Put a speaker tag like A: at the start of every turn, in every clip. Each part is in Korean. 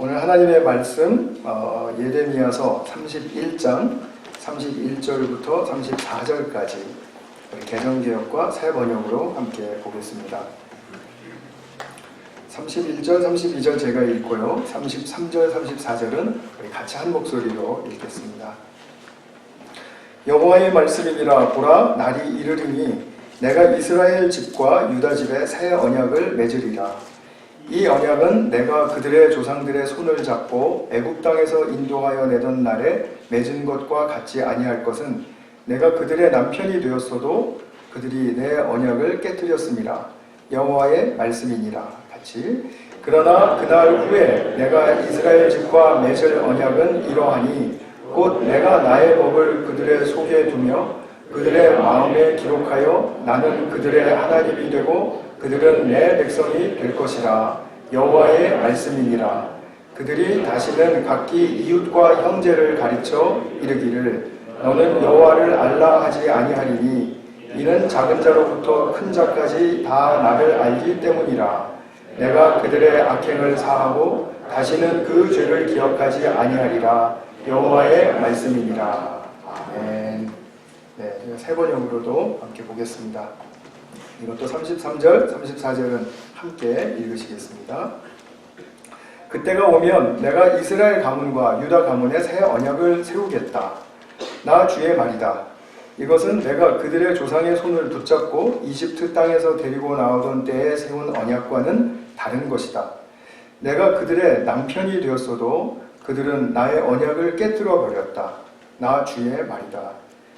A: 오늘 하나님의 말씀 예레미야서 31장 31절부터 34절까지 개정개혁과 새 번역으로 함께 보겠습니다. 31절, 32절 제가 읽고요. 33절, 34절은 우리 같이 한 목소리로 읽겠습니다. 여호와의 말씀이니라. 보라, 날이 이르리니 내가 이스라엘 집과 유다 집에 새 언약을 맺으리라. 이 언약은 내가 그들의 조상들의 손을 잡고 애굽 땅에서 인도하여 내던 날에 맺은 것과 같지 아니할 것은 내가 그들의 남편이 되었어도 그들이 내 언약을 깨뜨렸음이라. 여호와의 말씀이니라. 같이. 그러나 그날 후에 내가 이스라엘 집과 맺을 언약은 이러하니 곧 내가 나의 법을 그들의 속에 두며 그들의 마음에 기록하여 나는 그들의 하나님이 되고 그들은 내 백성이 될 것이라. 여호와의 말씀이니라. 그들이 다시는 각기 이웃과 형제를 가르쳐 이르기를 너는 여호와를 알라 하지 아니하리니 이는 작은 자로부터 큰 자까지 다 나를 알기 때문이라. 내가 그들의 악행을 사하고 다시는 그 죄를 기억하지 아니하리라. 여호와의 말씀이니라. 아멘. 네, 세 번역으로도 함께 보겠습니다. 이것도 33절, 34절은 함께 읽으시겠습니다. 그때가 오면 내가 이스라엘 가문과 유다 가문에 새 언약을 세우겠다. 나 주의 말이다. 이것은 내가 그들의 조상의 손을 붙잡고 이집트 땅에서 데리고 나오던 때에 세운 언약과는 다른 것이다. 내가 그들의 남편이 되었어도 그들은 나의 언약을 깨뜨려 버렸다. 나 주의 말이다.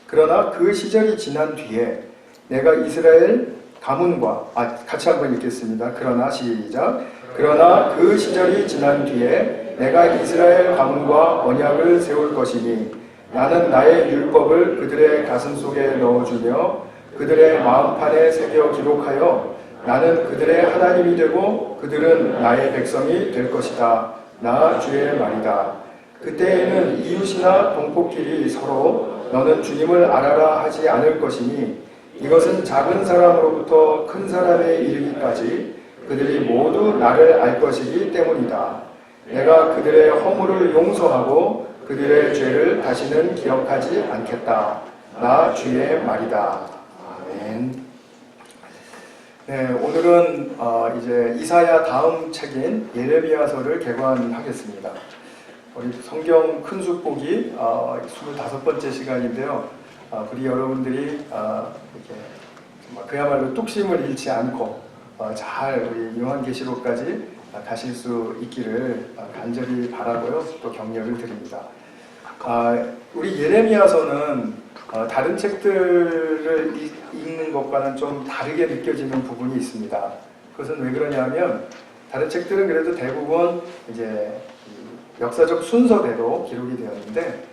A: 그러나 그 시절이 지난 뒤에 내가 이스라엘 가문과 같이 한번 읽겠습니다. 그러나 시작. 그러나 그 시절이 지난 뒤에 내가 이스라엘 가문과 언약을 세울 것이니 나는 나의 율법을 그들의 가슴 속에 넣어주며 그들의 마음판에 새겨 기록하여 나는 그들의 하나님이 되고 그들은 나의 백성이 될 것이다. 나 주의 말이다. 그때에는 이웃이나 동포끼리 서로 너는 주님을 알아라 하지 않을 것이니 이것은 작은 사람으로부터 큰 사람에 이르기까지 그들이 모두 나를 알 것이기 때문이다. 내가 그들의 허물을 용서하고 그들의 죄를 다시는 기억하지 않겠다. 나 주의 말이다. 아멘. 네, 오늘은 이제 이사야 다음 책인 예레미야서를 개관하겠습니다. 우리 성경 큰 숲보기 25번째 시간인데요. 우리 여러분들이 이렇게 그야말로 뚝심을 잃지 않고 잘 우리 요한계시록까지 가실 수 있기를 간절히 바라고요. 또 격려를 드립니다. 우리 예레미야서는 다른 책들을 읽는 것과는 좀 다르게 느껴지는 부분이 있습니다. 그것은 왜 그러냐면 다른 책들은 그래도 대부분 이제 역사적 순서대로 기록이 되었는데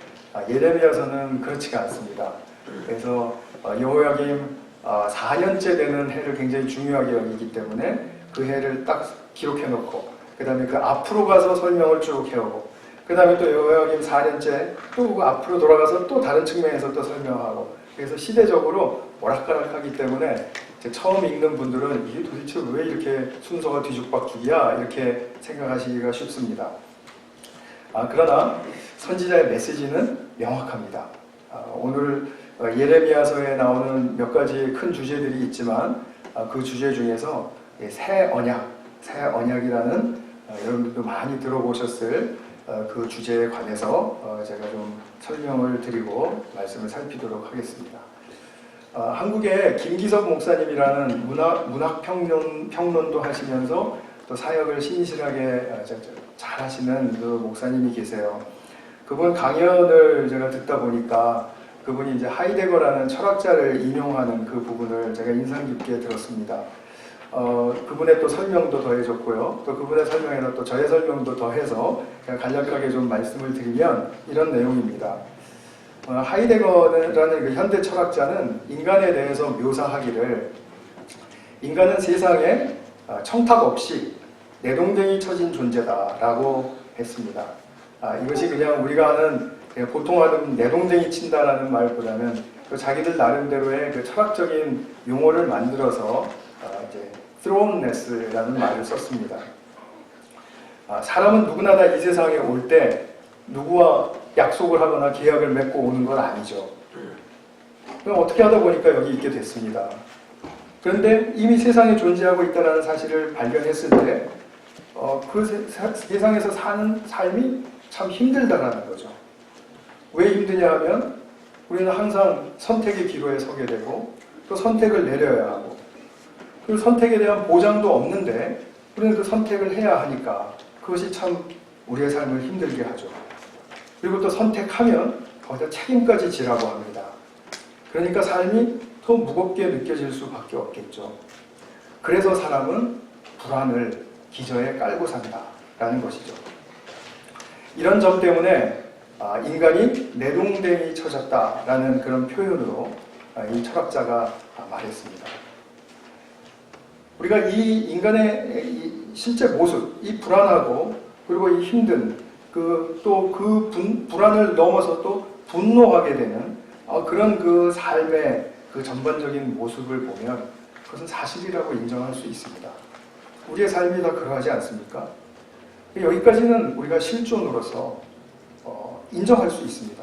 A: 예레미야서는 그렇지가 않습니다. 그래서 여호야김 4년째 되는 해를 굉장히 중요하게 여기기 때문에 그 해를 딱 기록해 놓고 그 다음에 그 앞으로 가서 설명을 쭉 해오고 그 다음에 또 여호야김 4년째 또 앞으로 돌아가서 또 다른 측면에서 또 설명하고 그래서 시대적으로 오락가락하기 때문에 처음 읽는 분들은 이게 도대체 왜 이렇게 순서가 뒤죽박죽이야 이렇게 생각하시기가 쉽습니다. 그러나 선지자의 메시지는 명확합니다. 오늘 예레미야서에 나오는 몇 가지 큰 주제들이 있지만 그 주제 중에서 새 언약이라는 여러분들도 많이 들어보셨을 그 주제에 관해서 제가 좀 설명을 드리고 말씀을 살피도록 하겠습니다. 한국의 김기석 목사님이라는 문학평론도 하시면서 또 사역을 신실하게 잘 하시는 그 목사님이 계세요. 그분 강연을 제가 듣다 보니까 그분이 이제 하이데거라는 철학자를 인용하는 그 부분을 제가 인상 깊게 들었습니다. 그분의 또 설명도 더해줬고요. 또 그분의 설명에서 또 저의 설명도 더해서 그냥 간략하게 좀 말씀을 드리면 이런 내용입니다. 하이데거라는 그 현대 철학자는 인간에 대해서 묘사하기를 인간은 세상에 청탁 없이 내동댕이 쳐진 존재다라고 했습니다. 이것이 그냥 우리가 하는 보통 하는 내동댕이 친다라는 말보다는 그 자기들 나름대로의 그 철학적인 용어를 만들어서 이제 thrownness라는 말을 썼습니다. 사람은 누구나 다 이 세상에 올 때 누구와 약속을 하거나 계약을 맺고 오는 건 아니죠. 그럼 어떻게 하다 보니까 여기 있게 됐습니다. 그런데 이미 세상에 존재하고 있다는 사실을 발견했을 때 그 세상에서 사는 삶이 참 힘들다라는 거죠. 왜 힘드냐 하면 우리는 항상 선택의 기로에 서게 되고 또 선택을 내려야 하고 그 선택에 대한 보장도 없는데 우리는 그 선택을 해야 하니까 그것이 참 우리의 삶을 힘들게 하죠. 그리고 또 선택하면 거기다 책임까지 지라고 합니다. 그러니까 삶이 더 무겁게 느껴질 수밖에 없겠죠. 그래서 사람은 불안을 기저에 깔고 산다라는 것이죠. 이런 점 때문에 인간이 내동댕이 쳐졌다라는 그런 표현으로 이 철학자가 말했습니다. 우리가 이 인간의 이 실제 모습, 이 불안하고 그리고 이 힘든 또 불안을 넘어서 또 분노하게 되는 그런 그 삶의 그 전반적인 모습을 보면 그것은 사실이라고 인정할 수 있습니다. 우리의 삶이 다 그러하지 않습니까? 여기까지는 우리가 실존으로서 인정할 수 있습니다.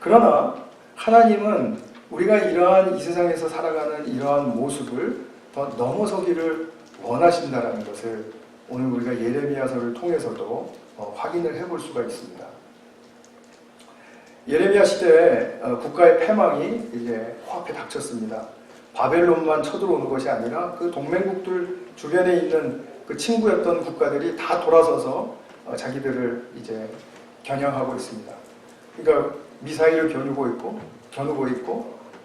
A: 그러나 하나님은 우리가 이러한 이 세상에서 살아가는 이러한 모습을 더 넘어서기를 원하신다는 것을 오늘 우리가 예레미야서를 통해서도 확인을 해볼 수가 있습니다. 예레미야 시대에 국가의 패망이 이제 코앞에 닥쳤습니다. 바벨론만 쳐들어오는 것이 아니라 그 동맹국들 주변에 있는 그 친구였던 국가들이 다 돌아서서 자기들을 이제 겨냥하고 있습니다. 그러니까 미사일을 겨누고 있고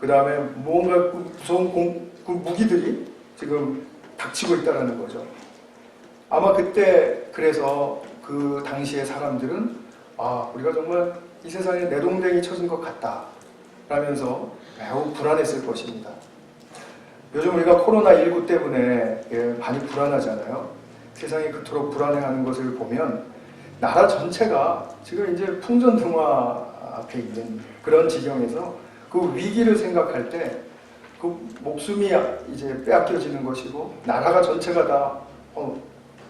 A: 그 다음에 뭔가 무서운 무기들이 지금 닥치고 있다는 거죠. 아마 그때 그래서 그 당시의 사람들은 우리가 정말 이 세상에 내동댕이 쳐진 것 같다 라면서 매우 불안했을 것입니다. 요즘 우리가 코로나19 때문에 많이 불안하잖아요. 세상이 그토록 불안해하는 것을 보면 나라 전체가 지금 이제 풍전등화 앞에 있는 그런 지경에서 그 위기를 생각할 때 그 목숨이 이제 빼앗겨지는 것이고 나라가 전체가 다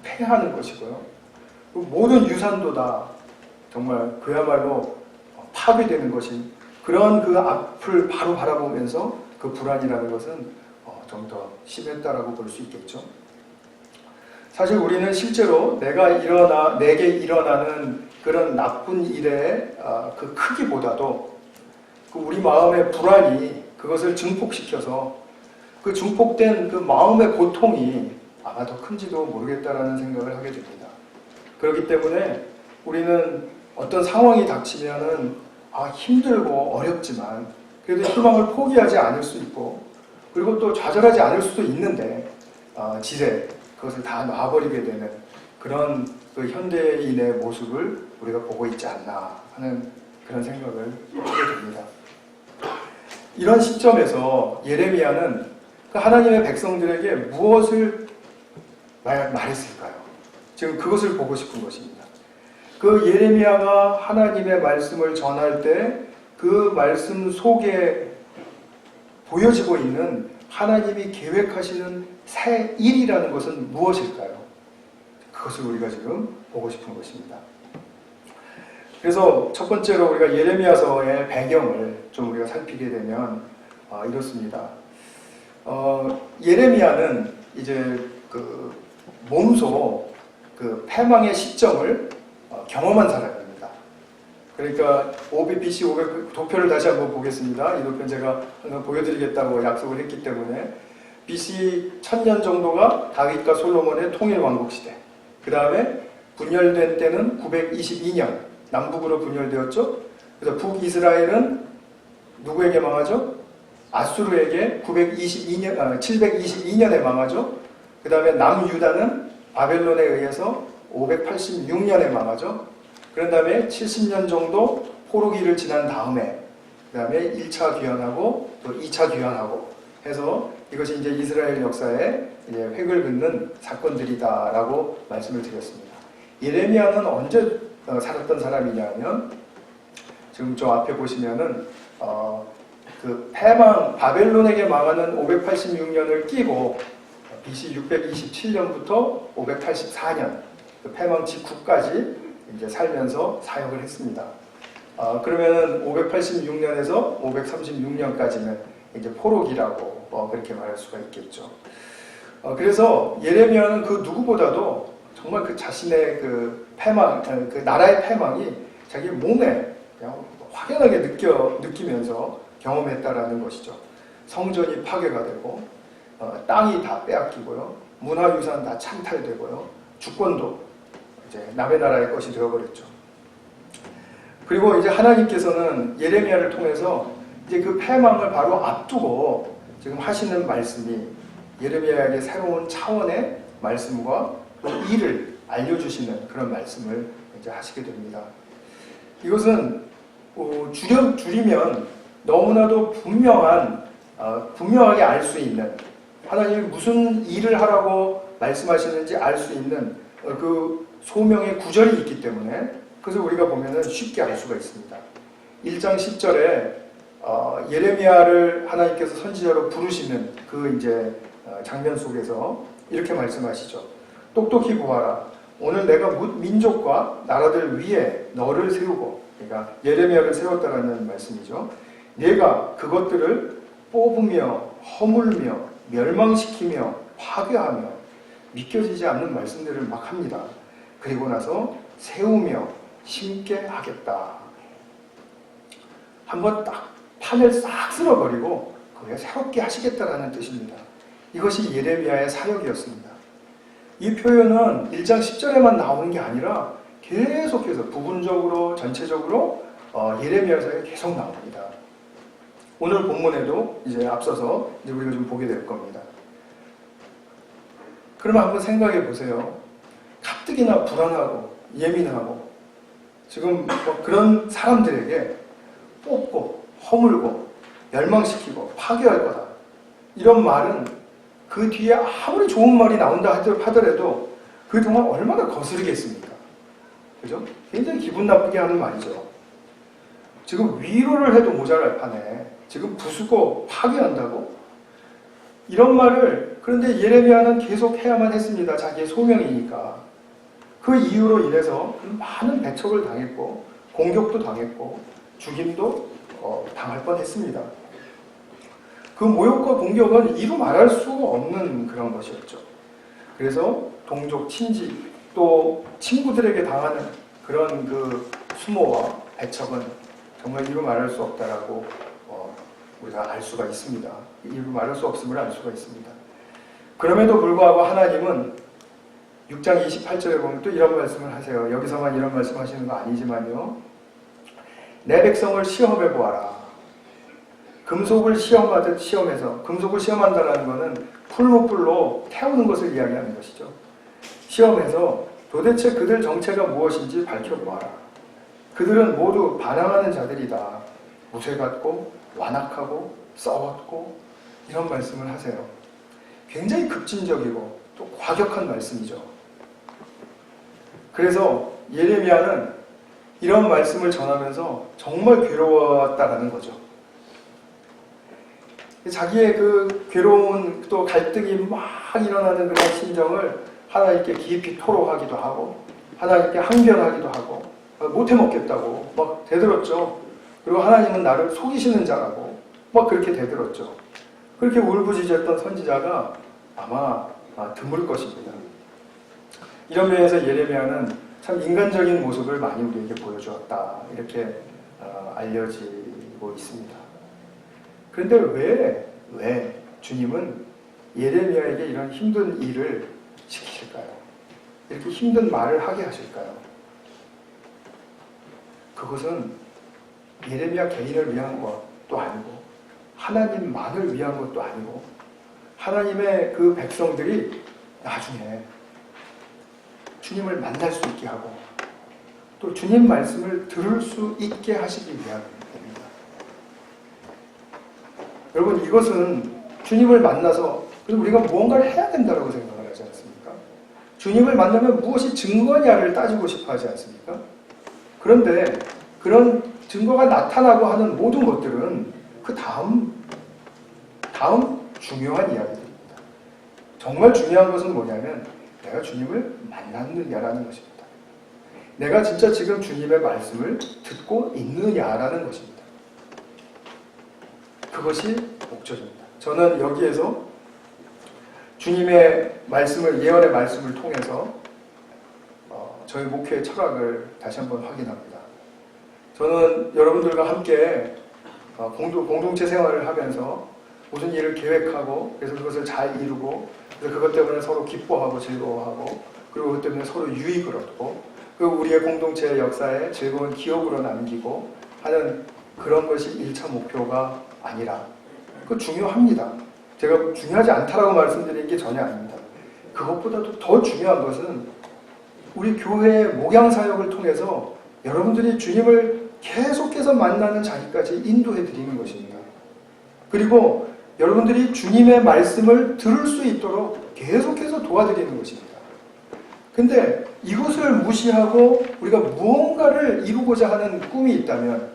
A: 패하는 것이고요. 그 모든 유산도 다 정말 그야말로 파괴되는 것인 그런 그 앞을 바로 바라보면서 그 불안이라는 것은 좀 더 심했다라고 볼 수 있겠죠. 사실 우리는 실제로 내게 일어나는 그런 나쁜 일의 그 크기보다도 그 우리 마음의 불안이 그것을 증폭시켜서 그 증폭된 그 마음의 고통이 아마 더 큰지도 모르겠다라는 생각을 하게 됩니다. 그렇기 때문에 우리는 어떤 상황이 닥치면은 힘들고 어렵지만 그래도 희망을 포기하지 않을 수 있고 그리고 또 좌절하지 않을 수도 있는데 지레 그것을 다 놔버리게 되는 그런 그 현대인의 모습을 우리가 보고 있지 않나 하는 그런 생각을 하게 됩니다. 이런 시점에서 예레미야는 그 하나님의 백성들에게 무엇을 말했을까요? 지금 그것을 보고 싶은 것입니다. 그 예레미야가 하나님의 말씀을 전할 때 그 말씀 속에 보여지고 있는 하나님이 계획하시는 새 일이라는 것은 무엇일까요? 그것을 우리가 지금 보고 싶은 것입니다. 그래서 첫 번째로 우리가 예레미야서의 배경을 좀 우리가 살피게 되면 이렇습니다. 예레미야는 이제 그 몸소 그 패망의 시점을 경험한 사람입니다. 그러니까 BC 500 도표를 다시 한번 보겠습니다. 이 도표는 제가 항상 보여드리겠다고 약속을 했기 때문에 BC 1000년 정도가 다윗과 솔로몬의 통일 왕국 시대. 그 다음에 분열된 때는 922년 남북으로 분열되었죠. 그래서 북이스라엘은 누구에게 망하죠? 아수르에게 722년에 망하죠. 그 다음에 남유다는 바벨론에 의해서 586년에 망하죠. 그런 다음에 70년 정도 포로기를 지난 다음에 그 다음에 1차 귀환하고 또 2차 귀환하고 해서 이것이 이제 이스라엘 역사에 이제 획을 긋는 사건들이다라고 말씀을 드렸습니다. 예레미야는 언제 살았던 사람이냐면 지금 저 앞에 보시면은 그 패망 바벨론에게 망하는 586년을 끼고 BC 627년부터 584년 그 패망 직후까지 이제 살면서 사역을 했습니다. 그러면은 586년에서 536년까지는 이제 포로기라고 그렇게 말할 수가 있겠죠. 그래서 예레미야는 그 누구보다도 정말 그 자신의 그 패망, 그 나라의 패망이 자기 몸에 그냥 확연하게 느끼면서 경험했다라는 것이죠. 성전이 파괴가 되고, 땅이 다 빼앗기고요, 문화유산 다 찬탈되고요, 주권도 이제 남의 나라의 것이 되어버렸죠. 그리고 이제 하나님께서는 예레미야를 통해서 이제 그 패망을 바로 앞두고 지금 하시는 말씀이 예레미야에게 새로운 차원의 말씀과 또 일을 알려주시는 그런 말씀을 이제 하시게 됩니다. 이것은 줄이면 너무나도 분명하게 알 수 있는, 하나님이 무슨 일을 하라고 말씀하시는지 알 수 있는 그 소명의 구절이 있기 때문에, 그래서 우리가 보면은 쉽게 알 수가 있습니다. 1장 10절에 예레미야를 하나님께서 선지자로 부르시는 그 이제 장면 속에서 이렇게 말씀하시죠. 똑똑히 보아라. 오늘 내가 민족과 나라들 위에 너를 세우고, 그러니까 예레미야를 세웠다라는 말씀이죠. 네가 그것들을 뽑으며 허물며 멸망시키며 파괴하며 믿겨지지 않는 말씀들을 막 합니다. 그리고 나서 세우며 심게 하겠다. 한번 딱 판을 싹 쓸어버리고 그걸 새롭게 하시겠다라는 뜻입니다. 이것이 예레미야의 사역이었습니다. 이 표현은 1장 10절에만 나오는 게 아니라 계속해서 부분적으로 전체적으로 예레미야서에 계속 나옵니다. 오늘 본문에도 이제 앞서서 이제 우리가 좀 보게 될 겁니다. 그러면 한번 생각해 보세요. 가뜩이나 불안하고 예민하고 지금 뭐 그런 사람들에게 뽑고 허물고 멸망시키고 파괴할 거다, 이런 말은 그 뒤에 아무리 좋은 말이 나온다 하더라도 그 동안 얼마나 거스르겠습니까? 그죠? 굉장히 기분 나쁘게 하는 말이죠. 지금 위로를 해도 모자랄 판에 지금 부수고 파괴한다고? 이런 말을, 그런데 예레미야는 계속 해야만 했습니다. 자기의 소명이니까. 그 이유로 인해서 많은 배척을 당했고 공격도 당했고 죽임도 당할 뻔했습니다. 그 모욕과 공격은 이루 말할 수 없는 그런 것이었죠. 그래서 동족, 친지, 또 친구들에게 당하는 그런 그 수모와 배척은 정말 이루 말할 수 없다라고 우리가 알 수가 있습니다. 이루 말할 수 없음을 알 수가 있습니다. 그럼에도 불구하고 하나님은 6장 28절에 보면 또 이런 말씀을 하세요. 여기서만 이런 말씀 하시는 거 아니지만요. 내 백성을 시험해 보아라. 금속을 시험하듯 시험해서, 금속을 시험한다는 것은 풀무불로 태우는 것을 이야기하는 것이죠. 시험해서 도대체 그들 정체가 무엇인지 밝혀보아라. 그들은 모두 반항하는 자들이다. 무쇠 같고 완악하고 썩었고, 이런 말씀을 하세요. 굉장히 급진적이고 또 과격한 말씀이죠. 그래서 예레미야는 이런 말씀을 전하면서 정말 괴로웠다라는 거죠. 자기의 그 괴로운 또 갈등이 막 일어나는 그런 심정을 하나님께 깊이 토로하기도 하고 하나님께 항변하기도 하고 못해 먹겠다고 막 대들었죠. 그리고 하나님은 나를 속이시는 자라고 막 그렇게 대들었죠. 그렇게 울부짖었던 선지자가 아마 드물 것입니다. 이런 면에서 예레미야는 참 인간적인 모습을 많이 우리에게 보여주었다, 이렇게 알려지고 있습니다. 그런데 왜 주님은 예레미야에게 이런 힘든 일을 시키실까요? 이렇게 힘든 말을 하게 하실까요? 그것은 예레미야 개인을 위한 것도 아니고 하나님만을 위한 것도 아니고 하나님의 그 백성들이 나중에 주님을 만날 수 있게 하고 또 주님 말씀을 들을 수 있게 하시기 위함입니다. 여러분, 이것은 주님을 만나서 그래서 우리가 무언가를 해야 된다고 생각을 하지 않습니까? 주님을 만나면 무엇이 증거냐를 따지고 싶어 하지 않습니까? 그런데 그런 증거가 나타나고 하는 모든 것들은 그 다음 중요한 이야기들입니다. 정말 중요한 것은 뭐냐면 내가 주님을 만났느냐라는 것입니다. 내가 진짜 지금 주님의 말씀을 듣고 있느냐라는 것입니다. 그것이 목적입니다. 저는 여기에서 주님의 말씀을, 예언의 말씀을 통해서 저희 목회의 철학을 다시 한번 확인합니다. 저는 여러분들과 함께 공동체 생활을 하면서 무슨 일을 계획하고, 그래서 그것을 잘 이루고, 그래서 그것 때문에 서로 기뻐하고 즐거워하고, 그리고 그것 때문에 서로 유익을 얻고, 그리고 우리의 공동체의 역사에 즐거운 기억으로 남기고 하는 그런 것이 1차 목표가 아니라, 그거 중요합니다. 제가 중요하지 않다라고 말씀드리는 게 전혀 아닙니다. 그것보다도 더 중요한 것은 우리 교회의 목양사역을 통해서 여러분들이 주님을 계속해서 만나는 자리까지 인도해 드리는 것입니다. 그리고 여러분들이 주님의 말씀을 들을 수 있도록 계속해서 도와드리는 것입니다. 근데 이것을 무시하고 우리가 무언가를 이루고자 하는 꿈이 있다면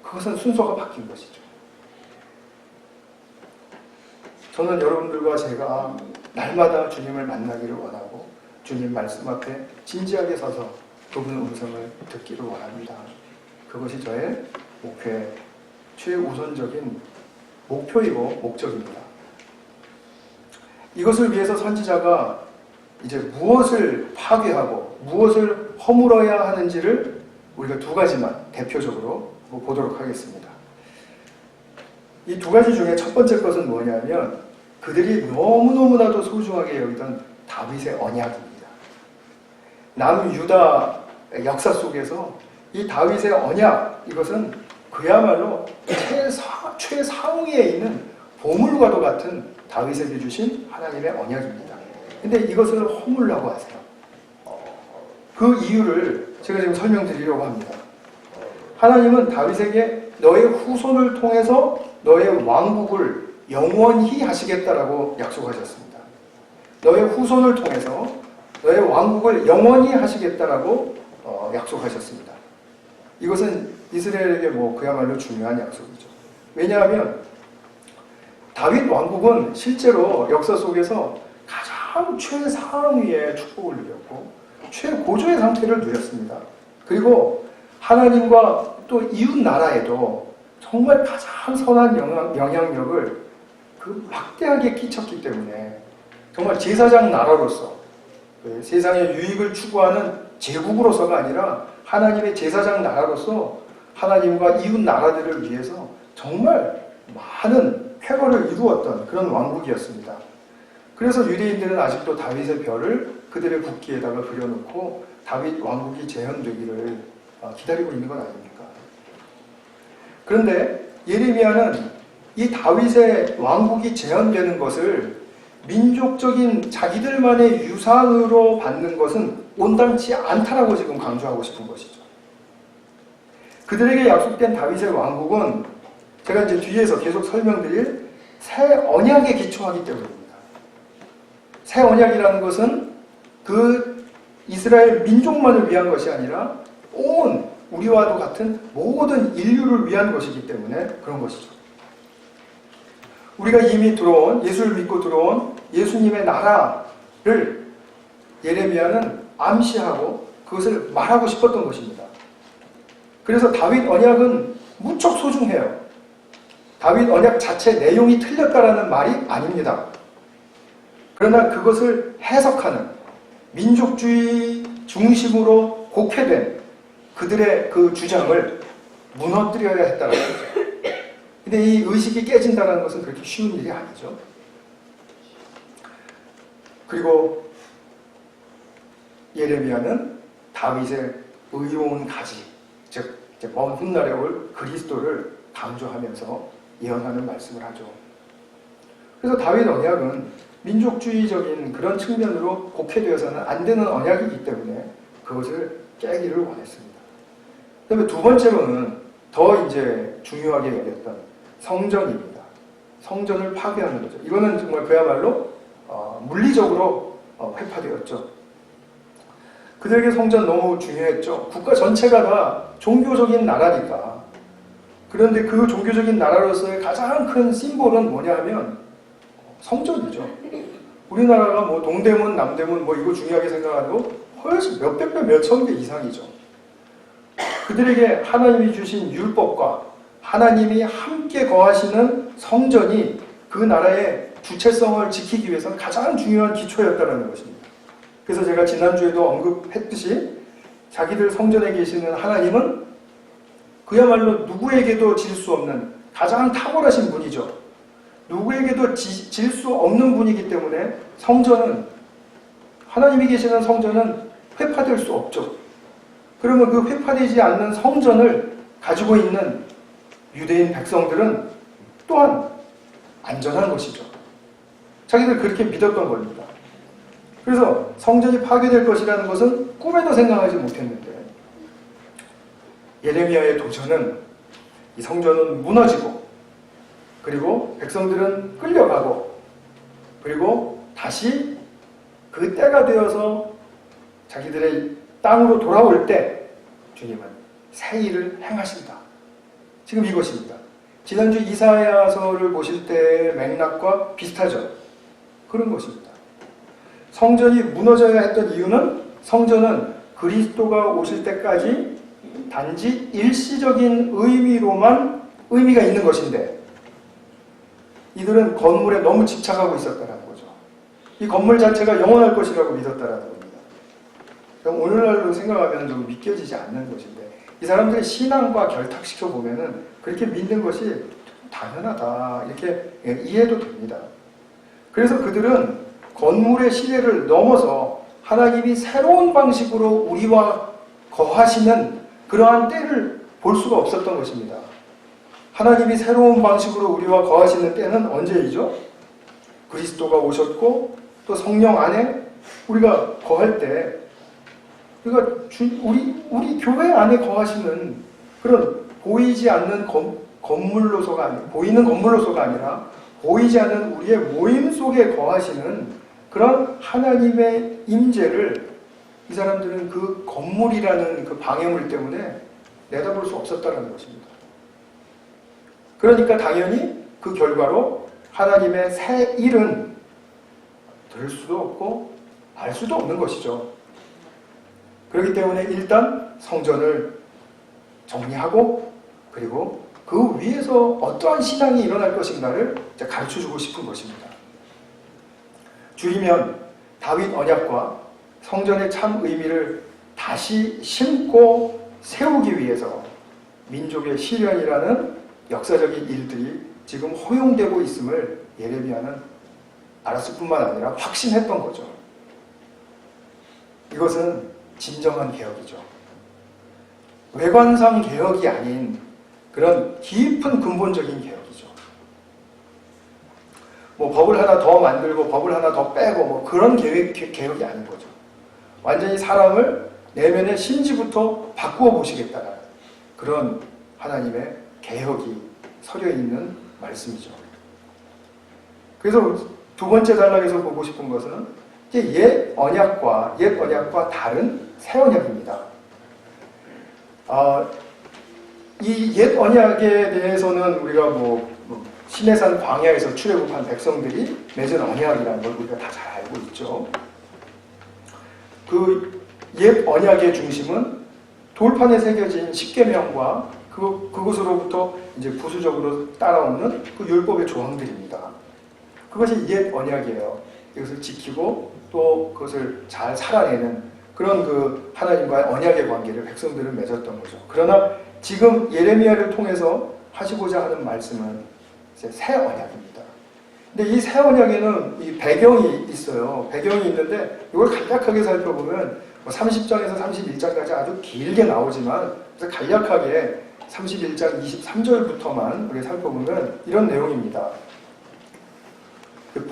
A: 그것은 순서가 바뀐 것이죠. 저는 여러분들과 제가 날마다 주님을 만나기를 원하고 주님 말씀 앞에 진지하게 서서 그분의 음성을 듣기를 원합니다. 그것이 저의 목표의 최우선적인 목표이고 목적입니다. 이것을 위해서 선지자가 이제 무엇을 파괴하고 무엇을 허물어야 하는지를 우리가 두 가지만 대표적으로 보도록 하겠습니다. 이 두 가지 중에 첫 번째 것은 뭐냐면 그들이 너무너무나도 소중하게 여기던 다윗의 언약입니다. 남유다 역사 속에서 이 다윗의 언약, 이것은 그야말로 최상위에 있는 보물과도 같은 다윗에게 주신 하나님의 언약입니다. 근데 이것을 허물라고 하세요. 그 이유를 제가 지금 설명드리려고 합니다. 하나님은 다윗에게 너의 후손을 통해서 너의 왕국을 영원히 하시겠다라고 약속하셨습니다. 너의 후손을 통해서 너의 왕국을 영원히 하시겠다라고 약속하셨습니다. 이것은 이스라엘에게 그야말로 중요한 약속이죠. 왜냐하면 다윗 왕국은 실제로 역사 속에서 가장 최상위의 축복을 누렸고 최고조의 상태를 누렸습니다. 그리고 하나님과 또 이웃 나라에도 정말 가장 선한 영향력을 막대하게 끼쳤기 때문에 정말 제사장 나라로서 세상의 유익을 추구하는 제국으로서가 아니라 하나님의 제사장 나라로서 하나님과 이웃 나라들을 위해서 정말 많은 쾌거를 이루었던 그런 왕국이었습니다. 그래서 유대인들은 아직도 다윗의 별을 그들의 국기에다가 그려놓고 다윗 왕국이 재현되기를 기다리고 있는 건 아닙니까? 그런데 예레미야는 이 다윗의 왕국이 재현되는 것을 민족적인 자기들만의 유산으로 받는 것은 온당치 않다라고 지금 강조하고 싶은 것이죠. 그들에게 약속된 다윗의 왕국은 제가 이제 뒤에서 계속 설명드릴 새 언약에 기초하기 때문입니다. 새 언약이라는 것은 그 이스라엘 민족만을 위한 것이 아니라 온 우리와도 같은 모든 인류를 위한 것이기 때문에 그런 것이죠. 우리가 이미 예수를 믿고 들어온 예수님의 나라를 예레미야는 암시하고 그것을 말하고 싶었던 것입니다. 그래서 다윗 언약은 무척 소중해요. 다윗 언약 자체 내용이 틀렸다라는 말이 아닙니다. 그러나 그것을 해석하는 민족주의 중심으로 곡해된 그들의 그 주장을 무너뜨려야 했다는 거죠. 근데 이 의식이 깨진다는 것은 그렇게 쉬운 일이 아니죠. 그리고 예레미야는 다윗의 의로운 가지, 즉 먼 훗날에 올 그리스도를 강조하면서 예언하는 말씀을 하죠. 그래서 다윗 언약은 민족주의적인 그런 측면으로 곡해되어서는 안 되는 언약이기 때문에 그것을 깨기를 원했습니다. 그다음에 두 번째로는 더 이제 중요하게 여겼던 성전입니다. 성전을 파괴하는 거죠. 이거는 정말 그야말로 물리적으로 회파되었죠. 그들에게 성전 너무 중요했죠. 국가 전체가 다 종교적인 나라니까. 그런데 그 종교적인 나라로서의 가장 큰 심볼은 뭐냐 하면 성전이죠. 우리나라가 뭐 동대문, 남대문 뭐 이거 중요하게 생각하고 훨씬 몇백 배, 몇천 배 이상이죠. 그들에게 하나님이 주신 율법과 하나님이 함께 거하시는 성전이 그 나라의 주체성을 지키기 위해서는 가장 중요한 기초였다는 것입니다. 그래서 제가 지난주에도 언급했듯이 자기들 성전에 계시는 하나님은 그야말로 누구에게도 질 수 없는 가장 탁월하신 분이죠. 누구에게도 질 수 없는 분이기 때문에 성전은, 하나님이 계시는 성전은 회파될 수 없죠. 그러면 그 회파되지 않는 성전을 가지고 있는 유대인 백성들은 또한 안전한 것이죠. 자기들 그렇게 믿었던 겁니다. 그래서 성전이 파괴될 것이라는 것은 꿈에도 생각하지 못했는데, 예레미야의 도전은 이 성전은 무너지고, 그리고 백성들은 끌려가고, 그리고 다시 그 때가 되어서 자기들의 땅으로 돌아올 때 주님은 새 일을 행하신다. 지금 이것입니다. 지난주 이사야서를 보실 때의 맥락과 비슷하죠. 그런 것입니다. 성전이 무너져야 했던 이유는 성전은 그리스도가 오실 때까지 단지 일시적인 의미로만 의미가 있는 것인데, 이들은 건물에 너무 집착하고 있었다는 거죠. 이 건물 자체가 영원할 것이라고 믿었다는 겁니다. 그럼 오늘날로 생각하면 좀 믿겨지지 않는 것인데, 이 사람들의 신앙과 결탁시켜 보면은 그렇게 믿는 것이 당연하다 이렇게 이해도 됩니다. 그래서 그들은 건물의 시대를 넘어서 하나님이 새로운 방식으로 우리와 거하시는 그러한 때를 볼 수가 없었던 것입니다. 하나님이 새로운 방식으로 우리와 거하시는 때는 언제이죠? 그리스도가 오셨고 또 성령 안에 우리가 거할 때, 그러니까 우리 교회 안에 거하시는 그런 보이지 않는 건물로서가 아니라, 보이는 건물로서가 아니라 보이지 않는 우리의 모임 속에 거하시는 그런 하나님의 임재를 이 사람들은 그 건물이라는 그 방해물 때문에 내다볼 수 없었다는 것입니다. 그러니까 당연히 그 결과로 하나님의 새 일은 들을 수도 없고 알 수도 없는 것이죠. 그렇기 때문에 일단 성전을 정리하고, 그리고 그 위에서 어떠한 신앙이 일어날 것인가를 가르쳐주고 싶은 것입니다. 줄이면 다윗 언약과 성전의 참 의미를 다시 심고 세우기 위해서 민족의 시련이라는 역사적인 일들이 지금 허용되고 있음을 예레미야는 알았을 뿐만 아니라 확신했던 거죠. 이것은 진정한 개혁이죠. 외관상 개혁이 아닌 그런 깊은 근본적인 개혁이죠. 뭐 법을 하나 더 만들고 법을 하나 더 빼고 뭐 그런 개혁이 아닌 거죠. 완전히 사람을 내면의 심지부터 바꾸어 보시겠다는 그런 하나님의 개혁이 서려 있는 말씀이죠. 그래서 두 번째 단락에서 보고 싶은 것은 옛 언약과 다른 새 언약입니다. 이 옛 언약에 대해서는 우리가 시내산 광야에서 출애굽한 백성들이 맺은 언약이라는 걸 우리가 다 잘 알고 있죠. 그 옛 언약의 중심은 돌판에 새겨진 십계명과 그것으로부터 이제 부수적으로 따라오는 그 율법의 조항들입니다. 그것이 옛 언약이에요. 이것을 지키고 또 그것을 잘 살아내는 그런 그 하나님과의 언약의 관계를 백성들은 맺었던 거죠. 그러나 지금 예레미야를 통해서 하시고자 하는 말씀은 이제 새 언약입니다. 근데 이 새 언약에는 이 배경이 있어요. 배경이 있는데 이걸 간략하게 살펴보면 30장에서 31장까지 아주 길게 나오지만 그래서 간략하게 31장 23절부터만 우리가 살펴보면 이런 내용입니다.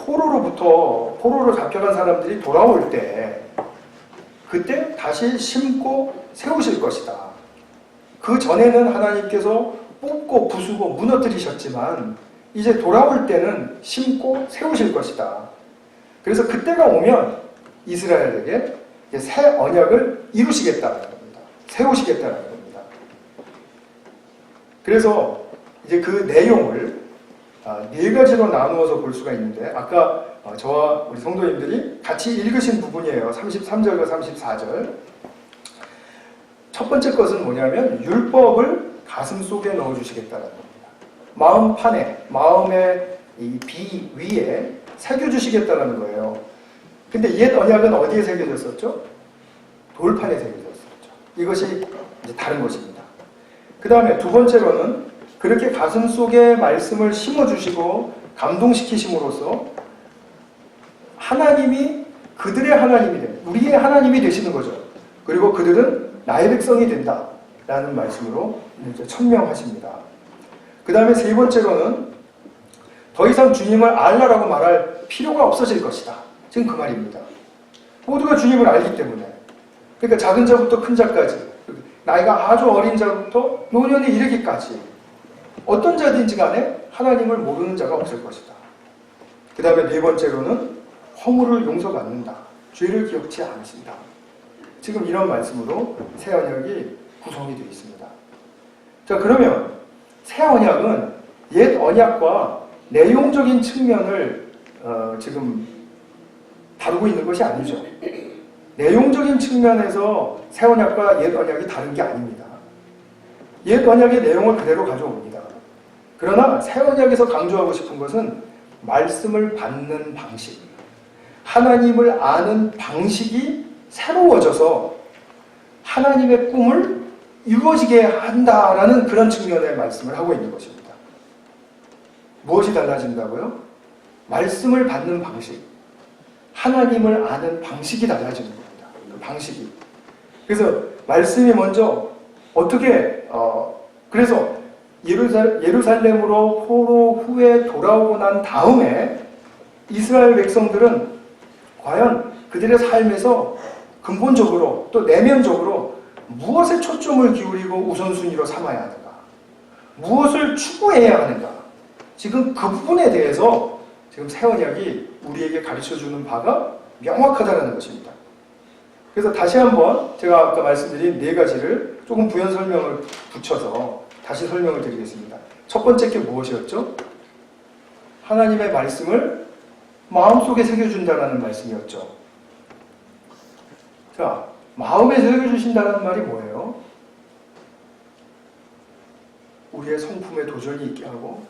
A: 포로로 잡혀간 사람들이 돌아올 때 그때 다시 심고 세우실 것이다. 그 전에는 하나님께서 뽑고 부수고 무너뜨리셨지만 이제 돌아올 때는 심고 세우실 것이다. 그래서 그때가 오면 이스라엘에게 새 언약을 이루시겠다는 겁니다. 세우시겠다는 겁니다. 그래서 이제 그 내용을 네 가지로 나누어서 볼 수가 있는데 아까 저와 우리 성도님들이 같이 읽으신 부분이에요. 33절과 34절. 첫 번째 것은 뭐냐면 율법을 가슴 속에 넣어주시겠다는 겁니다. 마음판에, 마음의 이 비 위에 새겨주시겠다는 거예요. 근데 옛 언약은 어디에 새겨졌었죠? 돌판에 새겨졌었죠. 이것이 이제 다른 것입니다. 그 다음에 두 번째로는 그렇게 가슴 속에 말씀을 심어주시고 감동시키심으로써 하나님이 그들의 하나님이 된, 우리의 하나님이 되시는 거죠. 그리고 그들은 나의 백성이 된다 라는 말씀으로 이제 천명하십니다. 그 다음에 세 번째로는 더 이상 주님을 알라라고 말할 필요가 없어질 것이다. 지금 그 말입니다. 모두가 주님을 알기 때문에. 그러니까 작은 자부터 큰 자까지, 나이가 아주 어린 자부터 노년에 이르기까지 어떤 자든지 간에 하나님을 모르는 자가 없을 것이다. 그 다음에 네 번째로는 허물을 용서받는다. 죄를 기억지 않으신다. 지금 이런 말씀으로 새 언약이 구성이 되어 있습니다. 자, 그러면 새 언약은 옛 언약과 내용적인 측면을 지금 다루고 있는 것이 아니죠. 내용적인 측면에서 새 언약과 옛 언약이 다른 게 아닙니다. 옛 언약의 내용을 그대로 가져옵니다. 그러나 새 언약에서 강조하고 싶은 것은 말씀을 받는 방식, 하나님을 아는 방식이 새로워져서 하나님의 꿈을 이루어지게 한다라는 그런 측면의 말씀을 하고 있는 것입니다. 무엇이 달라진다고요? 말씀을 받는 방식, 하나님을 아는 방식이 달라지는 겁니다. 그 방식이. 그래서 말씀이 먼저 어떻게 그래서 예루살렘으로 포로 후에 돌아오고 난 다음에 이스라엘 백성들은 과연 그들의 삶에서 근본적으로 또 내면적으로 무엇에 초점을 기울이고 우선순위로 삼아야 하는가? 무엇을 추구해야 하는가? 지금 그 부분에 대해서 지금 새 언약이 우리에게 가르쳐주는 바가 명확하다는 것입니다. 그래서 다시 한번 제가 아까 말씀드린 네 가지를 조금 부연 설명을 붙여서 다시 설명을 드리겠습니다. 첫 번째 게 무엇이었죠? 하나님의 말씀을 마음속에 새겨준다는 말씀이었죠. 자, 마음에 새겨주신다는 말이 뭐예요? 우리의 성품에 도전이 있게 하고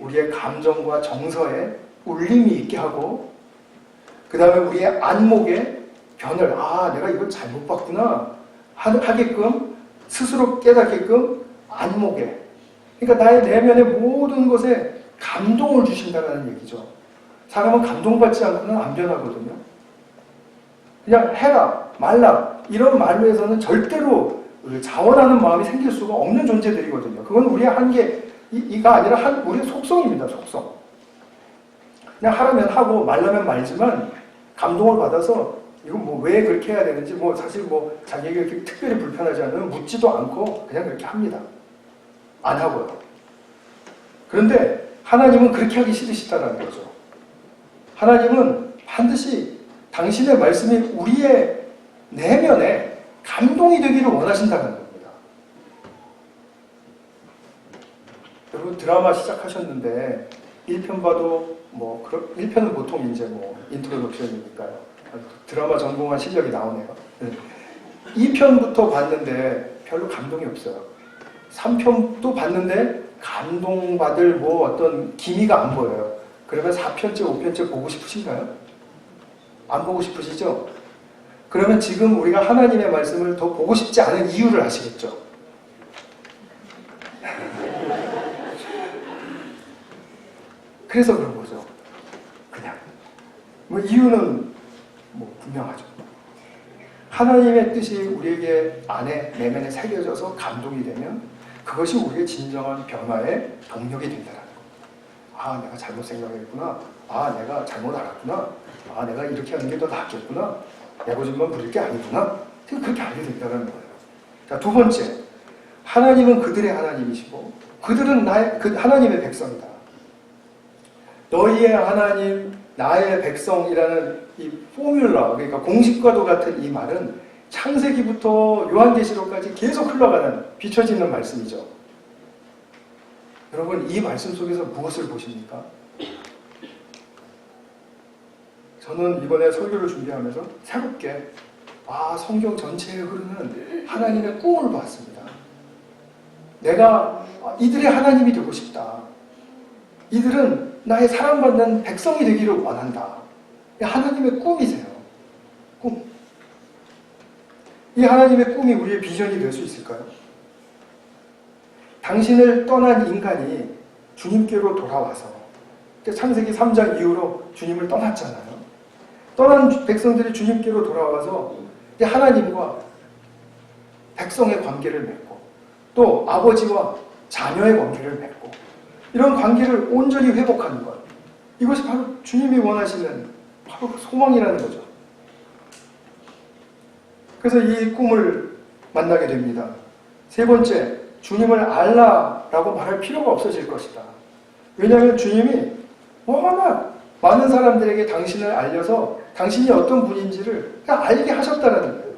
A: 우리의 감정과 정서에 울림이 있게 하고 그 다음에 우리의 안목에 변을 내가 이걸 잘못 봤구나 하게끔 스스로 깨닫게끔 안목에 그러니까 나의 내면의 모든 것에 감동을 주신다는 얘기죠. 사람은 감동받지 않고는 안 변하거든요. 그냥 해라 말라 이런 말로 해서는 절대로 자원하는 마음이 생길 수가 없는 존재들이거든요. 그건 우리의 한계가 아니라 우리의 속성입니다. 속성. 그냥 하라면 하고 말라면 말지만 감동을 받아서 이건 뭐 왜 그렇게 해야 되는지 사실 자기에게 이렇게 특별히 불편하지 않으면 묻지도 않고 그냥 그렇게 합니다. 안 하고요. 그런데 하나님은 그렇게 하기 싫으시다는 거죠. 하나님은 반드시 당신의 말씀이 우리의 내면에 감동이 되기를 원하신다는 겁니다. 여러분 드라마 시작하셨는데 1편 봐도 1편은 보통 이제 인트로덕션이니까요. 드라마 전공한 실력이 나오네요. 2편부터 봤는데 별로 감동이 없어요. 3편도 봤는데 감동받을 어떤 기미가 안 보여요. 그러면 4편째, 5편째 보고 싶으신가요? 안 보고 싶으시죠? 그러면 지금 우리가 하나님의 말씀을 더 보고 싶지 않은 이유를 아시겠죠? 그래서 그런 거죠. 그냥. 이유는 분명하죠. 하나님의 뜻이 우리에게 안에, 내면에 새겨져서 감동이 되면 그것이 우리의 진정한 변화의 동력이 된다는 겁니다. 내가 잘못 생각했구나. 내가 잘못 알았구나. 내가 이렇게 하는 게 더 낫겠구나. 애고집만 부릴 게 아니구나. 그렇게 알게 된다는 거예요. 자, 두 번째. 하나님은 그들의 하나님이시고 그들은 하나님의 백성이다. 너희의 하나님, 나의 백성이라는 이 포뮬러, 그러니까 공식과도 같은 이 말은 창세기부터 요한계시록까지 계속 흘러가는 비춰지는 말씀이죠. 여러분, 이 말씀 속에서 무엇을 보십니까? 저는 이번에 설교를 준비하면서 새롭게 성경 전체에 흐르는 하나님의 꿈을 봤습니다. 내가 이들의 하나님이 되고 싶다. 이들은 나의 사랑받는 백성이 되기를 원한다. 하나님의 꿈이세요. 꿈. 이 하나님의 꿈이 우리의 비전이 될 수 있을까요? 당신을 떠난 인간이 주님께로 돌아와서, 창세기 3장 이후로 주님을 떠났잖아요. 떠난 백성들이 주님께로 돌아와서 하나님과 백성의 관계를 맺고, 또 아버지와 자녀의 관계를 맺고, 이런 관계를 온전히 회복하는 것, 이것이 바로 주님이 원하시는 바로 소망이라는 거죠. 그래서 이 꿈을 만나게 됩니다. 세 번째, 주님을 알라라고 말할 필요가 없어질 것이다. 왜냐하면 주님이 워낙 많은 사람들에게 당신을 알려서 당신이 어떤 분인지를 그냥 알게 하셨다는 거예요.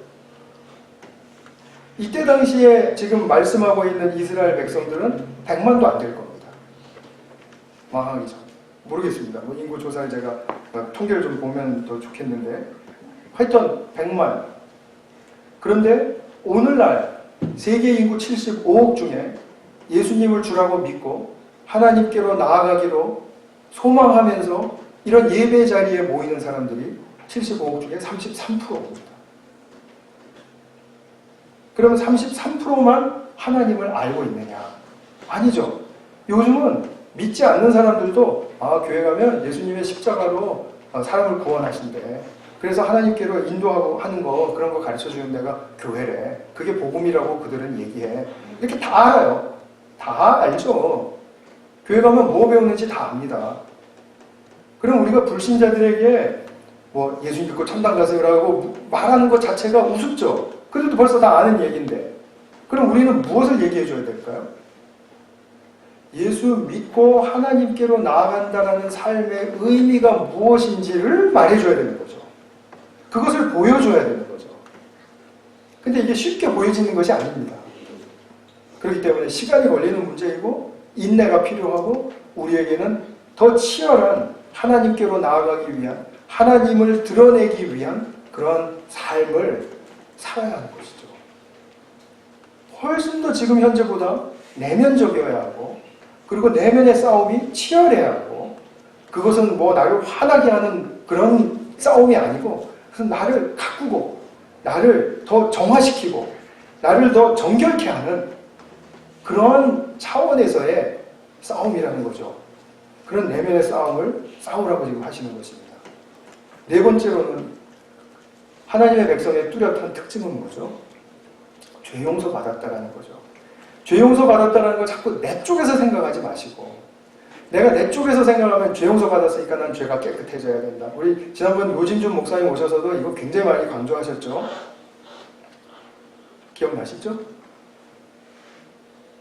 A: 이때 당시에 지금 말씀하고 있는 이스라엘 백성들은 100만도 안 될 겁니다. 망하기 전. 모르겠습니다. 인구 조사를 제가 통계를 좀 보면 더 좋겠는데, 하여튼 100만. 그런데 오늘날 세계 인구 75억 중에 예수님을 주라고 믿고 하나님께로 나아가기로 소망하면서 이런 예배 자리에 모이는 사람들이 75억 중에 33%입니다. 그러면 33%만 하나님을 알고 있느냐? 아니죠. 요즘은 믿지 않는 사람들도 교회 가면 예수님의 십자가로 사람을 구원하신대. 그래서 하나님께로 인도하고 하는 거, 그런 거 가르쳐주는 데가 교회래. 그게 복음이라고 그들은 얘기해. 이렇게 다 알아요. 다 알죠. 교회 가면 뭐 배우는지 다 압니다. 그럼 우리가 불신자들에게 예수 믿고 천당 가세요라고 말하는 것 자체가 우습죠. 그들도 벌써 다 아는 얘기인데, 그럼 우리는 무엇을 얘기해 줘야 될까요? 예수 믿고 하나님께로 나아간다는 삶의 의미가 무엇인지를 말해줘야 되는 거죠. 그것을 보여줘야 되는 거죠. 근데 이게 쉽게 보여지는 것이 아닙니다. 그렇기 때문에 시간이 걸리는 문제이고 인내가 필요하고, 우리에게는 더 치열한 하나님께로 나아가기 위한, 하나님을 드러내기 위한 그런 삶을 살아야 하는 것이죠. 훨씬 더 지금 현재보다 내면적이어야 하고, 그리고 내면의 싸움이 치열해야 하고, 그것은 나를 화나게 하는 그런 싸움이 아니고, 그래서 나를 가꾸고, 나를 더 정화시키고, 나를 더 정결케 하는 그런 차원에서의 싸움이라는 거죠. 그런 내면의 싸움을 싸우라고 지금 하시는 것입니다. 네 번째로는 하나님의 백성의 뚜렷한 특징은 뭐죠? 죄 용서 받았다라는 거죠. 죄 용서 받았다는 걸 자꾸 내 쪽에서 생각하지 마시고, 내가 내 쪽에서 생각하면 죄 용서 받았으니까 난 죄가 깨끗해져야 된다. 우리 지난번 노진준 목사님 오셔서도 이거 굉장히 많이 강조하셨죠? 기억나시죠?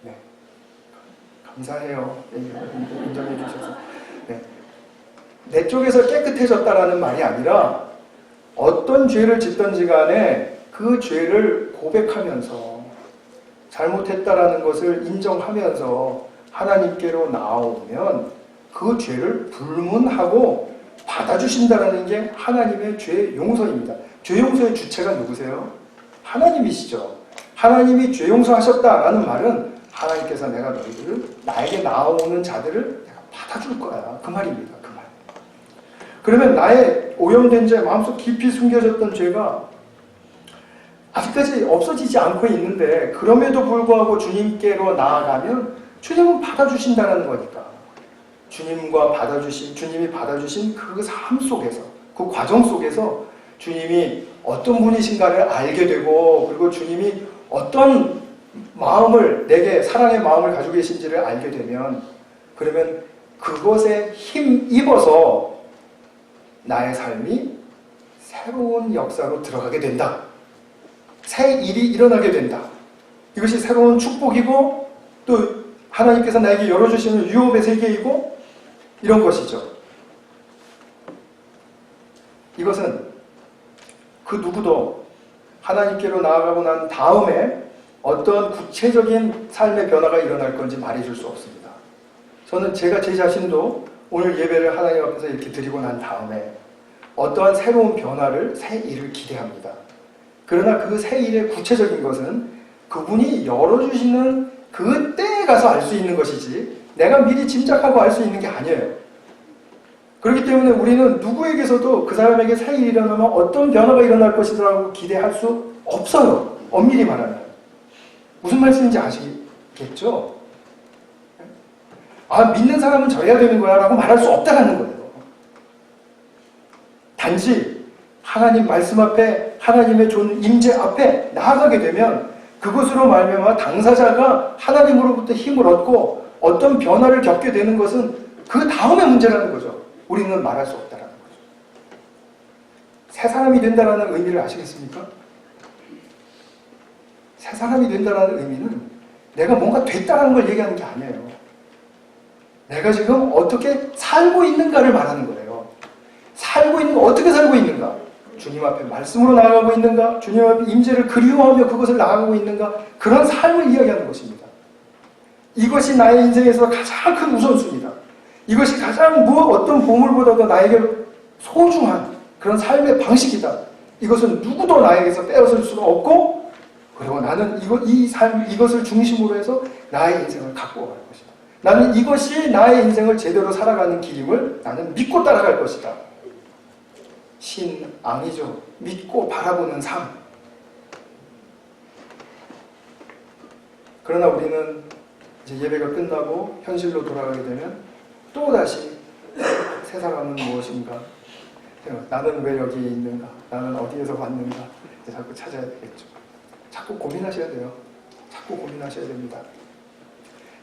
A: 네. 감사해요. 인정해 주셔서. 네. 내 쪽에서 깨끗해졌다라는 말이 아니라 어떤 죄를 짓든지 간에 그 죄를 고백하면서 잘못했다라는 것을 인정하면서 하나님께로 나오면 그 죄를 불문하고 받아주신다라는 게 하나님의 죄 용서입니다. 죄 용서의 주체가 누구세요? 하나님이시죠. 하나님이 죄 용서하셨다라는 말은 하나님께서 내가 너희들을, 나에게 나오는 자들을 내가 받아줄 거야. 그 말입니다. 그 말. 그러면 나의 오염된 죄, 마음속 깊이 숨겨졌던 죄가 아직까지 없어지지 않고 있는데, 그럼에도 불구하고 주님께로 나아가면 주님은 받아주신다는 거니까. 주님이 받아주신 그 삶 속에서, 그 과정 속에서 주님이 어떤 분이신가를 알게 되고, 그리고 주님이 어떤 마음을, 내게 사랑의 마음을 가지고 계신지를 알게 되면, 그러면 그것에 힘입어서 나의 삶이 새로운 역사로 들어가게 된다. 새 일이 일어나게 된다. 이것이 새로운 축복이고, 또 하나님께서 나에게 열어주시는 유업의 세계이고, 이런 것이죠. 이것은 그 누구도 하나님께로 나아가고 난 다음에 어떤 구체적인 삶의 변화가 일어날 건지 말해줄 수 없습니다. 저는 제가 제 자신도 오늘 예배를 하나님 앞에서 이렇게 드리고 난 다음에 어떠한 새로운 변화를, 새 일을 기대합니다. 그러나 그 새 일의 구체적인 것은 그분이 열어주시는 그 때에 가서 알 수 있는 것이지 내가 미리 짐작하고 알 수 있는 게 아니에요. 그렇기 때문에 우리는 누구에게서도 그 사람에게 새 일이 일어나면 어떤 변화가 일어날 것이라고 기대할 수 없어요. 엄밀히 말하면. 무슨 말씀인지 아시겠죠? 아, 믿는 사람은 저래야 되는 거야 라고 말할 수 없다는 거예요. 단지 하나님 말씀 앞에, 하나님의 임재 앞에 나아가게 되면 그것으로 말미암아 당사자가 하나님으로부터 힘을 얻고 어떤 변화를 겪게 되는 것은 그 다음의 문제라는 거죠. 우리는 말할 수 없다는 거죠. 새 사람이 된다는 의미를 아시겠습니까? 새 사람이 된다는 의미는 내가 뭔가 됐다는 걸 얘기하는 게 아니에요. 내가 지금 어떻게 살고 있는가를 말하는 거예요. 살고 있는 거, 어떻게 살고 있는가? 주님 앞에 말씀으로 나아가고 있는가? 주님 앞에 임재를 그리워하며 그것을 나아가고 있는가? 그런 삶을 이야기하는 것입니다. 이것이 나의 인생에서 가장 큰 우선순위다. 이것이 가장 어떤 보물보다도 나에게 소중한 그런 삶의 방식이다. 이것은 누구도 나에게서 빼앗을 수가 없고, 그리고 나는 이것을 중심으로 해서 나의 인생을 갖고 갈 것이다. 나는 이것이 나의 인생을 제대로 살아가는 길임을 나는 믿고 따라갈 것이다. 신앙이죠. 믿고 바라보는 삶. 그러나 우리는 이제 예배가 끝나고 현실로 돌아가게 되면 또다시 새 사람은 무엇인가? 나는 왜 여기에 있는가? 나는 어디에서 왔는가? 자꾸 찾아야 되겠죠. 자꾸 고민하셔야 돼요. 자꾸 고민하셔야 됩니다.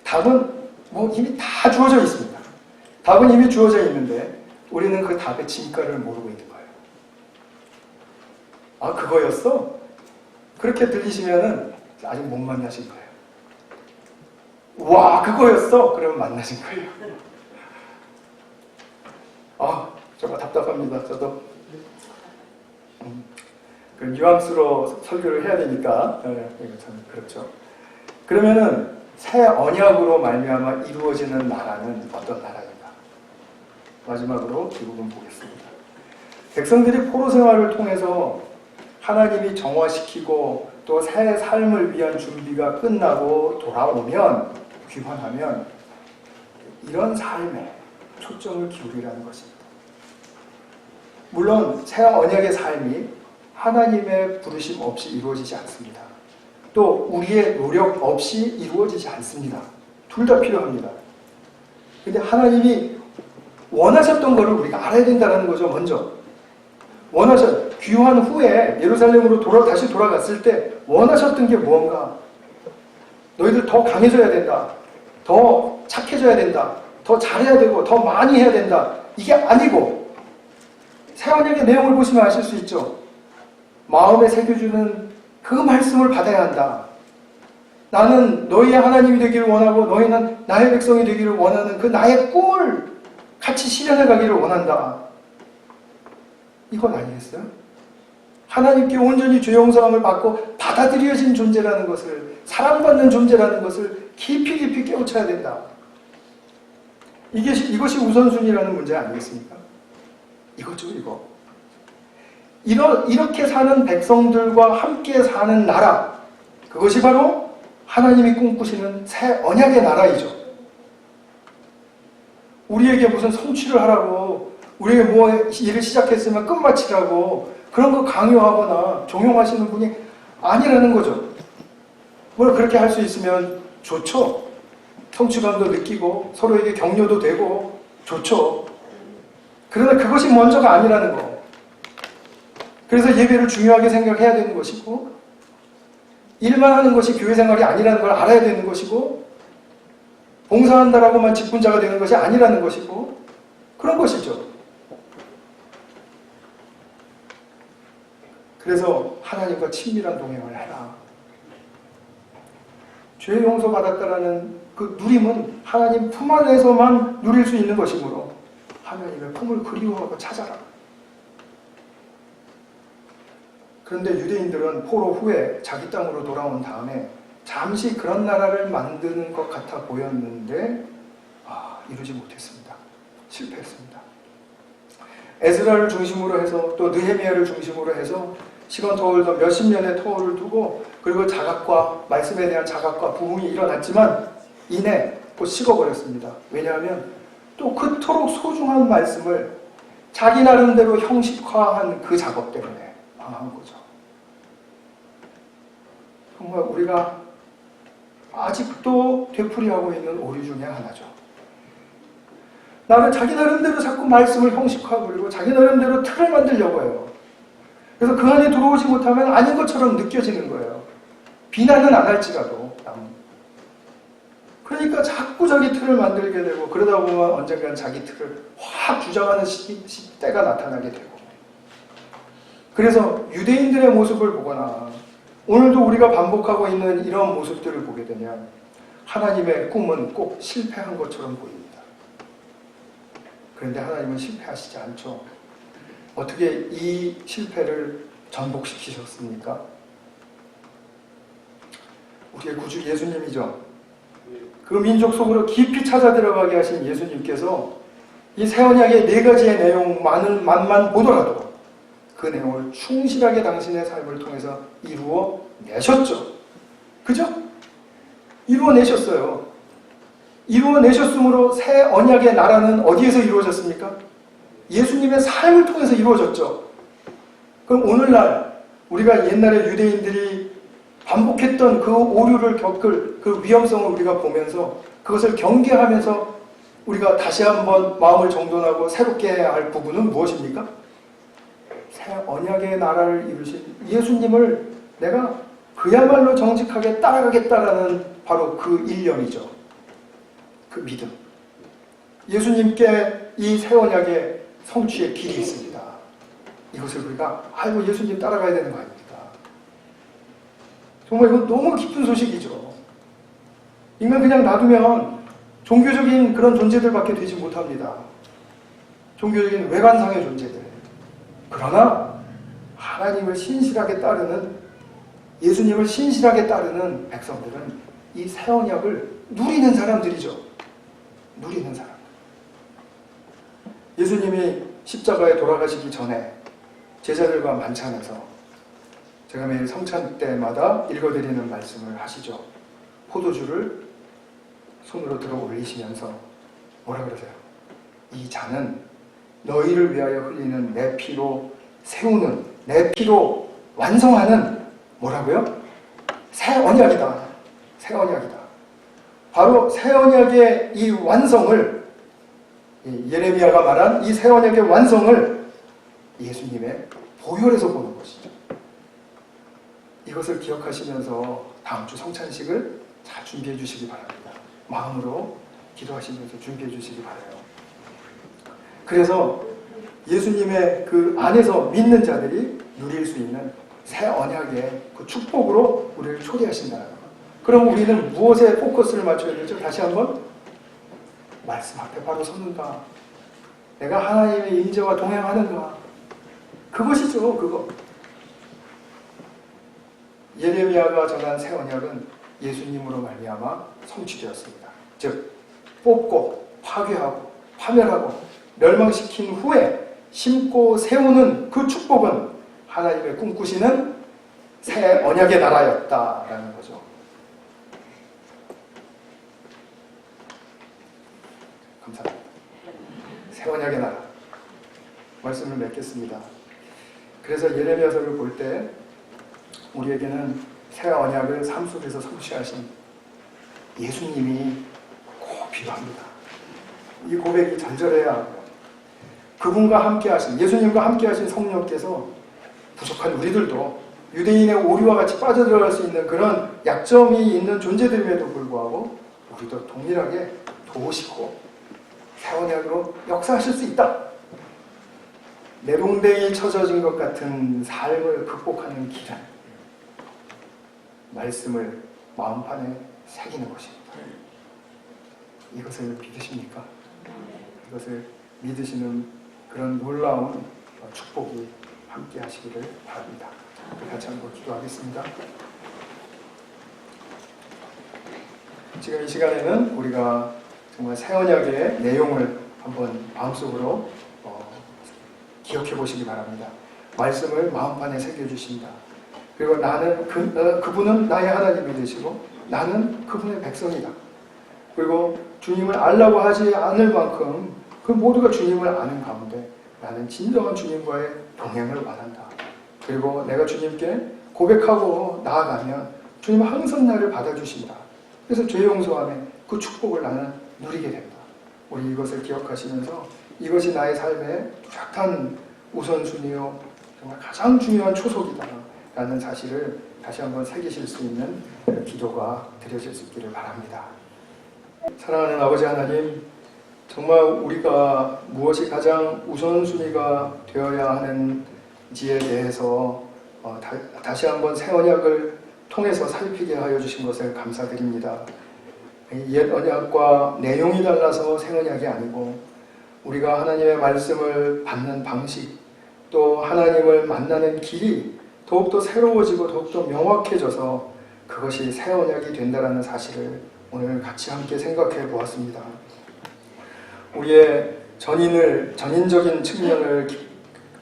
A: 답은 이미 다 주어져 있습니다. 답은 이미 주어져 있는데 우리는 그 답의 진가를 모르고 있는 거예요. 아, 그거였어? 그렇게 들리시면은 아직 못 만나신 거예요. 와, 그거였어? 그러면 만나신 거예요. 아, 정말 답답합니다. 저도 그 뉘앙스로 설교를 해야 되니까 참 그렇죠. 그러면은 새 언약으로 말미암아 이루어지는 나라는 어떤 나라인가? 마지막으로 이 부분 보겠습니다. 백성들이 포로 생활을 통해서 하나님이 정화시키고 또 새 삶을 위한 준비가 끝나고 돌아오면, 귀환하면 이런 삶에 초점을 기울이라는 것입니다. 물론 새 언약의 삶이 하나님의 부르심 없이 이루어지지 않습니다. 또 우리의 노력 없이 이루어지지 않습니다. 둘 다 필요합니다. 근데 하나님이 원하셨던 것을 우리가 알아야 된다는 거죠. 먼저 귀환 후에 예루살렘으로 다시 돌아갔을 때 원하셨던 게 무언가? 너희들 더 강해져야 된다. 더 착해져야 된다. 더 잘해야 되고 더 많이 해야 된다. 이게 아니고, 새 언약의 내용을 보시면 아실 수 있죠. 마음에 새겨주는 그 말씀을 받아야 한다. 나는 너희의 하나님이 되기를 원하고 너희는 나의 백성이 되기를 원하는 그 나의 꿈을 같이 실현해 가기를 원한다. 이건 아니겠어요? 하나님께 온전히 죄 용서함을 받고 받아들여진 존재라는 것을, 사랑받는 존재라는 것을 깊이 깨우쳐야 된다. 이것이 우선순위라는 문제 아니겠습니까? 이거죠, 이거. 이렇게 사는 백성들과 함께 사는 나라, 그것이 바로 하나님이 꿈꾸시는 새 언약의 나라이죠. 우리에게 무슨 성취를 하라고, 우리에게 뭐 일을 시작했으면 끝마치라고 그런 거 강요하거나 종용하시는 분이 아니라는 거죠. 뭘 그렇게 할 수 있으면 좋죠. 성취감도 느끼고 서로에게 격려도 되고 좋죠. 그러나 그것이 먼저가 아니라는 거. 그래서 예배를 중요하게 생각해야 되는 것이고, 일만 하는 것이 교회 생활이 아니라는 걸 알아야 되는 것이고, 봉사한다라고만 직분자가 되는 것이 아니라는 것이고, 그런 것이죠. 그래서 하나님과 친밀한 동행을 해라. 죄 용서받았다라는 그 누림은 하나님 품 안에서만 누릴 수 있는 것이므로 하나님의 품을 그리워하고 찾아라. 그런데 유대인들은 포로 후에 자기 땅으로 돌아온 다음에 잠시 그런 나라를 만드는 것 같아 보였는데, 이루지 못했습니다. 실패했습니다. 에스라를 중심으로 해서 또 느헤미야를 중심으로 해서 시건 터울도 몇십 년의 터울을 두고 그리고 자각과 말씀에 대한 자각과 부흥이 일어났지만 이내 곧 식어버렸습니다. 왜냐하면 또 그토록 소중한 말씀을 자기 나름대로 형식화한 그 작업 때문에 망한 거죠. 정말 우리가 아직도 되풀이하고 있는 오류 중에 하나죠. 나는 자기 나름대로 자꾸 말씀을 형식화하고 그리고 자기 나름대로 틀을 만들려고 해요. 그래서 그 안에 들어오지 못하면 아닌 것처럼 느껴지는 거예요. 비난은 안 할지라도. 그러니까 자꾸 자기 틀을 만들게 되고 그러다 보면 언젠간 자기 틀을 확 주장하는 때가 나타나게 되고 그래서 유대인들의 모습을 보거나 오늘도 우리가 반복하고 있는 이런 모습들을 보게 되면 하나님의 꿈은 꼭 실패한 것처럼 보입니다. 그런데 하나님은 실패하시지 않죠. 어떻게 이 실패를 전복시키셨습니까? 우리의 구주 예수님이죠. 그 민족 속으로 깊이 찾아 들어가게 하신 예수님께서 이 새 언약의 4가지의 내용 만만 보더라도 그 내용을 충실하게 당신의 삶을 통해서 이루어 내셨죠. 그죠? 이루어 내셨어요. 이루어 내셨으므로 새 언약의 나라는 어디에서 이루어졌습니까? 예수님의 삶을 통해서 이루어졌죠. 그럼 오늘날 우리가 옛날에 유대인들이 반복했던 그 오류를 겪을 그 위험성을 우리가 보면서 그것을 경계하면서 우리가 다시 한번 마음을 정돈하고 새롭게 해야 할 부분은 무엇입니까? 새 언약의 나라를 이루신 예수님을 내가 그야말로 정직하게 따라가겠다라는 바로 그 일념이죠. 그 믿음. 예수님께 이 새 언약의 성취의 길이 있습니다. 이것을 우리가 알고 예수님 따라가야 되는 거 아닙니까? 정말 이건 너무 깊은 소식이죠. 인간 그냥 놔두면 종교적인 그런 존재들밖에 되지 못합니다. 종교적인 외관상의 존재들. 그러나 하나님을 신실하게 따르는 예수님을 신실하게 따르는 백성들은 이 새 언약을 누리는 사람들이죠. 누리는 사람. 예수님이 십자가에 돌아가시기 전에 제자들과 만찬에서 제가 매일 성찬 때마다 읽어드리는 말씀을 하시죠. 포도주를 손으로 들어 올리시면서 뭐라 그러세요? 이 잔은 너희를 위하여 흘리는 내 피로 세우는, 내 피로 완성하는 뭐라고요? 새 언약이다. 새 언약이다. 바로 새 언약의 이 완성을 예레미야가 말한 이 새 언약의 완성을 예수님의 보혈에서 보는 것이죠. 이것을 기억하시면서 다음 주 성찬식을 잘 준비해 주시기 바랍니다. 마음으로 기도하시면서 준비해 주시기 바라요. 그래서 예수님의 그 안에서 믿는 자들이 누릴 수 있는 새 언약의 그 축복으로 우리를 초대하신다는 것. 그럼 우리는 무엇에 포커스를 맞춰야 되죠? 다시 한번 말씀 앞에 바로 서는가? 내가 하나님의 임재와 동행하는가? 그것이죠. 그거. 예레미야가 전한 새 언약은 예수님으로 말미암아 성취되었습니다. 즉 뽑고 파괴하고 파멸하고 멸망시킨 후에 심고 세우는 그 축복은 하나님의 꿈꾸시는 새 언약의 나라였다라는 거죠. 감사합니다. 새 언약의 나라 말씀을 맺겠습니다. 그래서 예레미야서를 볼 때 우리에게는 새 언약을 삶 속에서 성취하신 예수님이 꼭 필요합니다. 이 고백이 절절해야 하고 그분과 함께 하신 예수님과 함께 하신 성령께서 부족한 우리들도 유대인의 오류와 같이 빠져들어갈 수 있는 그런 약점이 있는 존재들임에도 불구하고 우리도 동일하게 도우시고 새 언약으로 역사하실 수 있다. 내동댕이 쳐져진 것 같은 삶을 극복하는 길은 말씀을 마음판에 새기는 것입니다. 이것을 믿으십니까? 이것을 믿으시는 그런 놀라운 축복이 함께 하시기를 바랍니다. 같이 한번 기도하겠습니다. 지금 이 시간에는 우리가 정말 새 언약의 내용을 한번 마음속으로 기억해 보시기 바랍니다. 말씀을 마음판에 새겨주신다. 그리고 나는 그분은 나의 하나님이 되시고 나는 그분의 백성이다. 그리고 주님을 알라고 하지 않을 만큼 그 모두가 주님을 아는 가운데 나는 진정한 주님과의 동행을 원한다. 그리고 내가 주님께 고백하고 나아가면 주님은 항상 나를 받아주신다. 그래서 죄 용서함에 그 축복을 나는 누리게 된다. 우리 이것을 기억하시면서 이것이 나의 삶의 뚜렷한 우선순위요 정말 가장 중요한 초석이다 라는 사실을 다시 한번 새기실 수 있는 기도가 드려질 수 있기를 바랍니다. 사랑하는 아버지 하나님, 정말 우리가 무엇이 가장 우선순위가 되어야 하는지에 대해서 다시 한번 새 언약을 통해서 살피게 하여 주신 것을 감사드립니다. 옛 언약과 내용이 달라서 새 언약이 아니고 우리가 하나님의 말씀을 받는 방식 또 하나님을 만나는 길이 더욱더 새로워지고 더욱더 명확해져서 그것이 새 언약이 된다는 사실을 오늘 같이 함께 생각해 보았습니다. 우리의 전인적인 측면을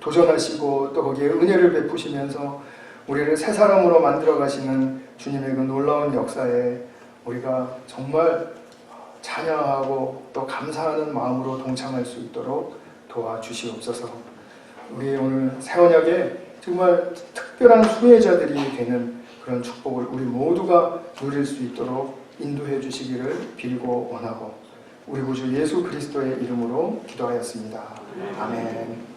A: 도전하시고 또 거기에 은혜를 베푸시면서 우리를 새 사람으로 만들어 가시는 주님의 그 놀라운 역사에 우리가 정말 찬양하고 또 감사하는 마음으로 동참할 수 있도록 도와주시옵소서. 우리 오늘 새 언약에 정말 특별한 수혜자들이 되는 그런 축복을 우리 모두가 누릴 수 있도록 인도해 주시기를 빌고 원하고 우리 구주 예수 그리스도의 이름으로 기도하였습니다. 아멘.